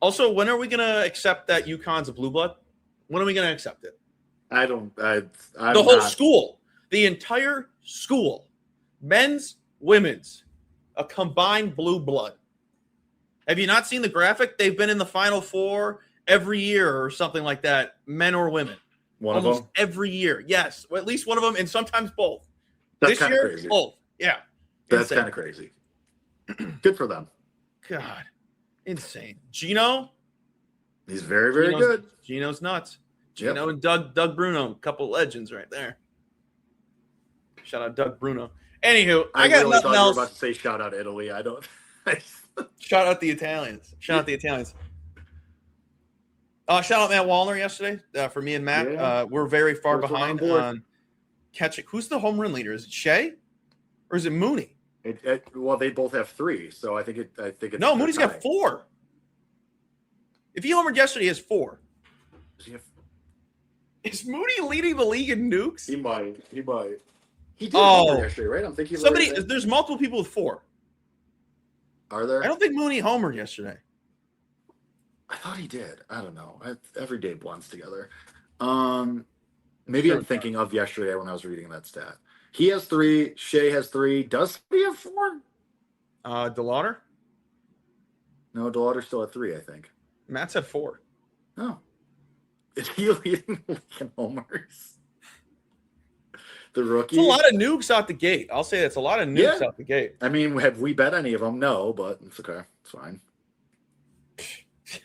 [SPEAKER 2] Also, when are we going to accept that UConn's a blue blood? When are we going to accept it? School, the entire school, men's, women's, a combined blue blood. Have you not seen the graphic? They've been in the Final Four every year or something like that, men or women. Almost every year. Yes. Well, at least one of them, and sometimes both.
[SPEAKER 3] That's
[SPEAKER 2] this year,
[SPEAKER 3] crazy.
[SPEAKER 2] both. Yeah.
[SPEAKER 3] That's kind of crazy. Good for them.
[SPEAKER 2] God. Insane. Gino?
[SPEAKER 3] He's very, very good.
[SPEAKER 2] Gino's nuts. Gino and Doug Bruno, a couple legends right there. Shout out Doug Bruno. Anywho, I got
[SPEAKER 3] really
[SPEAKER 2] nothing else.
[SPEAKER 3] You were about to say shout out Italy. I don't.
[SPEAKER 2] Shout out the Italians. Shout out Matt Wallner yesterday for me and Matt.
[SPEAKER 3] Yeah.
[SPEAKER 2] We're very far behind on catching. Who's the home run leader? Is it Shea or is it Mooney?
[SPEAKER 3] Well, they both have 3, so I think it's
[SPEAKER 2] no. Mooney's got 4. If he homered yesterday, he has 4. Is Mooney leading the league in nukes?
[SPEAKER 3] He might. He did homer yesterday, right? I'm thinking
[SPEAKER 2] there's multiple people with 4.
[SPEAKER 3] Are there?
[SPEAKER 2] I don't think Mooney homered yesterday.
[SPEAKER 3] I thought he did. I don't know. Every day blends together. Maybe I'm thinking of yesterday when I was reading that stat. He has 3. Shea has 3. Does he have 4?
[SPEAKER 2] DeLauder?
[SPEAKER 3] No, DeLauder still at 3, I think.
[SPEAKER 2] Matt's at 4.
[SPEAKER 3] Oh. Is he leading in homers? The rookie?
[SPEAKER 2] It's a lot of nukes out the gate. I'll say it's a lot of nukes out the gate.
[SPEAKER 3] I mean, have we bet any of them? No, but it's okay. It's fine.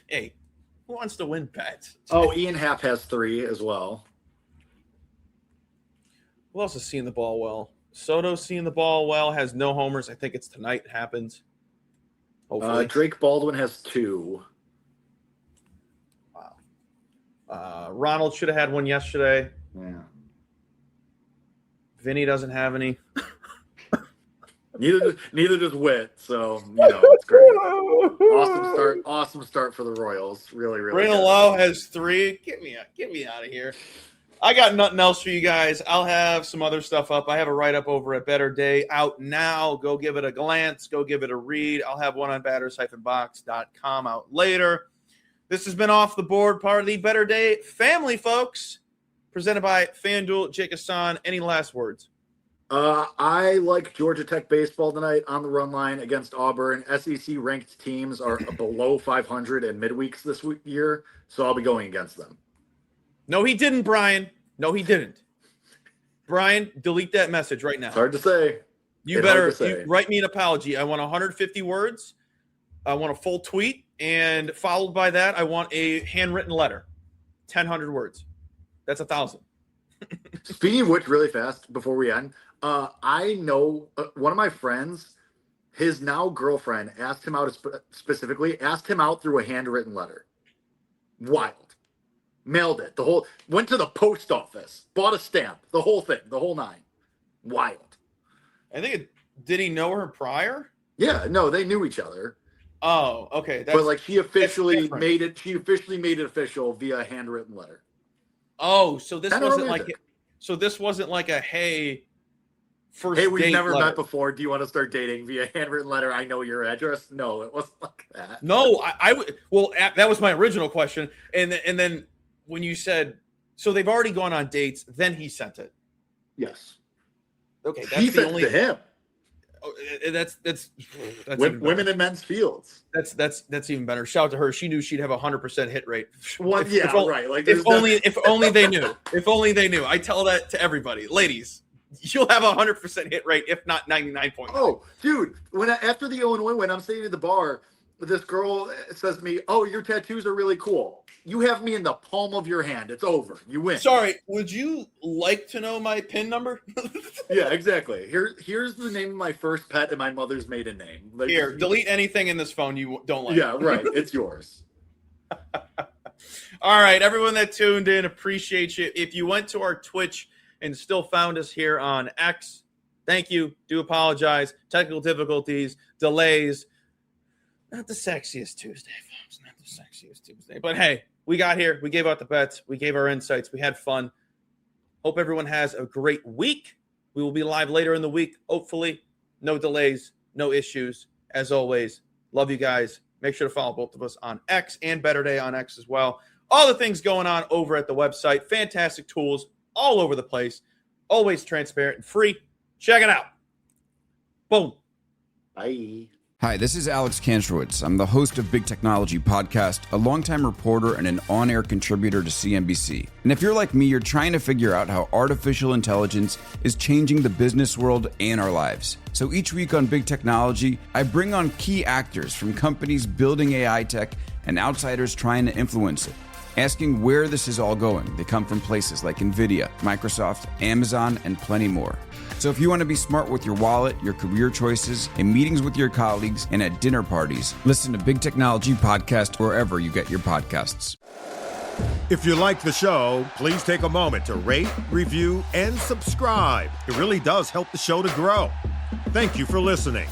[SPEAKER 2] Hey, who wants to win bets?
[SPEAKER 3] Oh, Ian Happ has 3 as well.
[SPEAKER 2] Who else is seeing the ball well? Soto's seeing the ball well, has no homers. I think it's tonight it happens. Hopefully.
[SPEAKER 3] Drake Baldwin has 2.
[SPEAKER 2] Wow. Ronald should have had one yesterday.
[SPEAKER 3] Yeah.
[SPEAKER 2] Vinny doesn't have any.
[SPEAKER 3] Neither does Witt, so it's great. Awesome start for the Royals. Really, really.
[SPEAKER 2] Brandon Lowe has 3. Get me out of here. I got nothing else for you guys. I'll have some other stuff up. I have a write-up over at Better Day out now. Go give it a glance. Go give it a read. I'll have one on batters-box.com out later. This has been Off the Board, part of the Better Day family, folks. Presented by FanDuel. Jake Hassan, any last words?
[SPEAKER 3] I like Georgia Tech baseball tonight on the run line against Auburn. SEC ranked teams are below 500 in midweeks this year, so I'll be going against them.
[SPEAKER 2] No, he didn't, Brian. No, he didn't. Brian, delete that message right now.
[SPEAKER 3] It's hard to say.
[SPEAKER 2] You better write me an apology. I want 150 words. I want a full tweet, and followed by that, I want a handwritten letter. 1,000 words. That's 1,000.
[SPEAKER 3] Speaking of which, really fast before we end, I know one of my friends, his now girlfriend, asked him out specifically, asked him out through a handwritten letter. Wild. Mailed it. Went to the post office, bought a stamp, the whole thing, the whole nine. Wild.
[SPEAKER 2] Did he know her prior?
[SPEAKER 3] Yeah, no, they knew each other.
[SPEAKER 2] Oh, okay.
[SPEAKER 3] But like she officially made it official via a handwritten letter.
[SPEAKER 2] Oh, so this wasn't like a hey, first
[SPEAKER 3] hey, we've
[SPEAKER 2] date
[SPEAKER 3] never
[SPEAKER 2] letter.
[SPEAKER 3] met before. Do you want to start dating via handwritten letter? I know your address. No, it wasn't like that.
[SPEAKER 2] No, I well, that was my original question, and then when you said so they've already gone on dates, then he sent it.
[SPEAKER 3] Yes.
[SPEAKER 2] Okay, that's
[SPEAKER 3] he
[SPEAKER 2] the
[SPEAKER 3] sent
[SPEAKER 2] only
[SPEAKER 3] it to him.
[SPEAKER 2] Oh, that's
[SPEAKER 3] women in men's fields.
[SPEAKER 2] That's even better. Shout out to her. She knew she'd have 100% hit rate.
[SPEAKER 3] Right. Like
[SPEAKER 2] if only they knew. If only they knew. I tell that to everybody, ladies. You'll have 100% hit rate, if not 99.9.
[SPEAKER 3] Oh, dude! After the Illinois win, I'm sitting at the bar. This girl says to me, "Oh, your tattoos are really cool. You have me in the palm of your hand. It's over. You win."
[SPEAKER 2] Sorry, would you like to know my PIN number?
[SPEAKER 3] Yeah, exactly. Here's the name of my first pet and my mother's maiden name. Like,
[SPEAKER 2] here, delete anything in this phone you don't like.
[SPEAKER 3] Yeah, right. It's yours.
[SPEAKER 2] All right, everyone that tuned in, appreciate you. If you went to our Twitch and still found us here on X, thank you. Do apologize. Technical difficulties, delays. Not the sexiest Tuesday, folks. Not the sexiest Tuesday. But hey, we got here. We gave out the bets. We gave our insights. We had fun. Hope everyone has a great week. We will be live later in the week, hopefully. No delays, no issues. As always, love you guys. Make sure to follow both of us on X and Better Day on X as well. All the things going on over at the website. Fantastic tools all over the place. Always transparent and free. Check it out. Boom.
[SPEAKER 3] Bye.
[SPEAKER 6] Hi, this is Alex Kantrowitz. I'm the host of Big Technology Podcast, a longtime reporter and an on-air contributor to CNBC. And if you're like me, you're trying to figure out how artificial intelligence is changing the business world and our lives. So each week on Big Technology, I bring on key actors from companies building AI tech and outsiders trying to influence it, asking where this is all going. They come from places like NVIDIA, Microsoft, Amazon, and plenty more. So if you want to be smart with your wallet, your career choices, in meetings with your colleagues, and at dinner parties, listen to Big Technology Podcast wherever you get your podcasts.
[SPEAKER 7] If you like the show, please take a moment to rate, review, and subscribe. It really does help the show to grow. Thank you for listening.